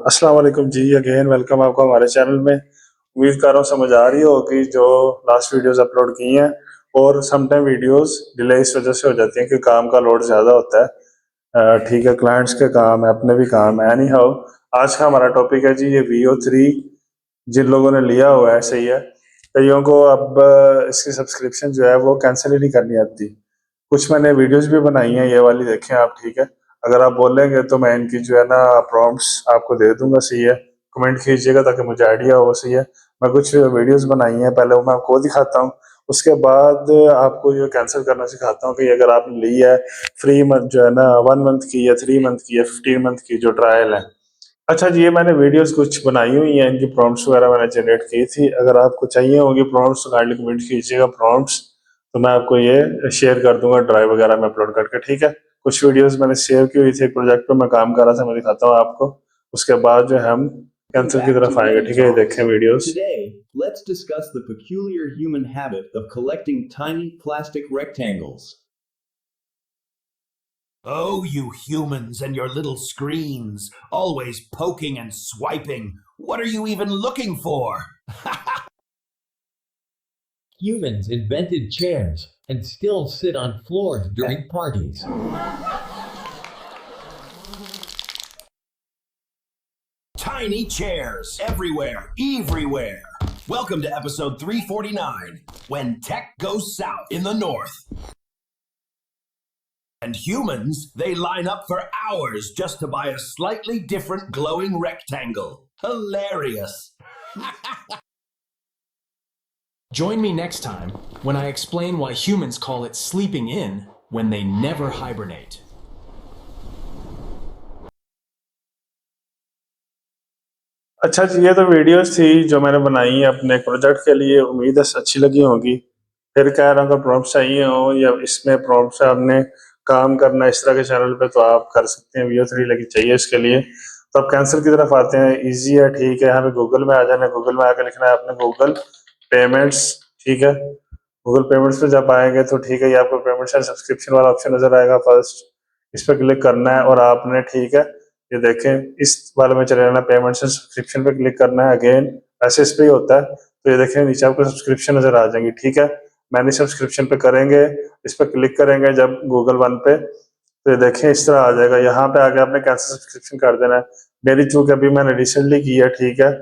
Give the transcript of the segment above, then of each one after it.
अस्सलाम वालेकुम जी, again welcome आपको हमारे चैनल में। उम्मीद कर रहा हूँ समझ आ रही होगी जो लास्ट वीडियोस अपलोड की हैं। और समटाइम वीडियोस डिले इस वजह से हो जाती हैं कि काम का लोड ज़्यादा होता है। ठीक है, क्लाइंट्स के काम है, अपने भी काम है। एनी हाउ, आज का हमारा टॉपिक है जी ये VO3। जिन लोगों ने लिया हुआ है सही है, कईयों को अब इसकी सब्सक्रिप्शन जो है वो कैंसिल ही नहीं करनी आती। कुछ मैंने वीडियोस भी बनाई हैं, ये वाली देखें आप। ठीक है, अगर आप बोलेंगे तो मैं इनकी जो है ना प्रॉम्प्ट्स आपको दे दूंगा। सही है, कमेंट कीजिएगा ताकि मुझे आइडिया हो। सही है, मैं कुछ वीडियोस बनाई हैं, पहले वो मैं आपको दिखाता हूँ, उसके बाद आपको ये कैंसिल करना सिखाता हूँ कि अगर आपने ली है फ्री मंथ जो है ना 1 मंथ की या 3 मंथ की या 15 मंथ की जो ट्रायल है। अच्छा जी, ये मैंने वीडियोस कुछ बनाई हुई हैं, इनकी प्रॉम्प्ट्स वगैरह मैंने जनरेट की थी। अगर आपको चाहिए होगी प्रॉम्प्ट्स तो काइंडली कमेंट कीजिएगा प्रॉम्प्ट्स, तो मैं आपको ये शेयर कर दूंगा ड्राइव वगैरह में अपलोड करके। ठीक है, कुछ वीडियोस मैंने शेयर की हुई थी, एक प्रोजेक्ट पे मैं काम कर रहा था, मैं दिखाता हूँ आपको। उसके बाद जो है हम कैंसर की तरफ आएंगे। ठीक है, ये देखें videos. Today, let's discuss the peculiar human habit of collecting tiny plastic rectangles. Oh, you humans and your little screens, always poking and swiping. What are you even looking for? Humans invented chairs and still sit on floors during parties. Tiny chairs everywhere, everywhere. Welcome to episode 349, when tech goes south in the north. And humans, they line up for hours just to buy a slightly different glowing rectangle. Hilarious. Join me next time when I explain why humans call it sleeping in when they never hibernate. अच्छा जी, ये तो videos थी जो मैंने बनाई अपने project के लिए। उम्मीद है अच्छी लगी होगी। फिर कह रहा हूँ अगर प्रॉम्प्ट्स चाहिए हो या इसमें प्रॉम्प्ट्स से आपने काम करना इस तरह के चैनल पे, तो आप कर सकते हैं। VO3 लगी चाहिए इसके लिए। तो अब कैंसिल की तरफ आते हैं। इजी है, ठीक है। हमें गूगल में आ जाना है, गूगल में आकर लिखना है आपने गूगल पेमेंट्स। ठीक है, गूगल पेमेंट्स पे जब आएंगे तो ठीक है, ये आपको पेमेंट्स एंड सब्सक्रिप्शन वाला ऑप्शन नजर आएगा। फर्स्ट इस पर क्लिक करना है और आपने, ठीक है, ये देखें इस वाले में चले जाना, पेमेंट्स एंड सब्सक्रिप्शन पे क्लिक करना है। अगेन ऐसे इस पे ही होता है। तो ये देखें नीचे आपको सब्सक्रिप्शन नजर आ जाएंगी। ठीक है, मैंने सब्सक्रिप्शन पे करेंगे, इस पर क्लिक करेंगे जब गूगल वन पे, तो ये देखें इस तरह आ जाएगा। यहाँ पे आके आपने कैंसिल सब्सक्रिप्शन कर देना है। मेरी चूंकि अभी मैंने रिसेंटली की है, ठीक है,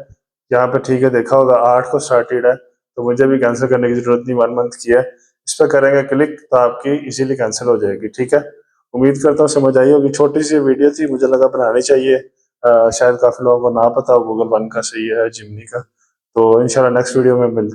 यहाँ पे ठीक है देखा होगा 8 को स्टार्टेड है, तो मुझे भी कैंसिल करने की जरूरत नहीं, 1 मंथ की है। इस पर करेंगे क्लिक तो आपकी इजीली कैंसिल हो जाएगी। ठीक है, उम्मीद करता हूँ समझ आई होगी। छोटी सी वीडियो थी, मुझे लगा बनानी चाहिए। शायद काफी लोगों को ना पता हो गूगल वन का, सही है, जिमनी का। तो इंशाल्लाह नेक्स्ट वीडियो में मिलते हैं।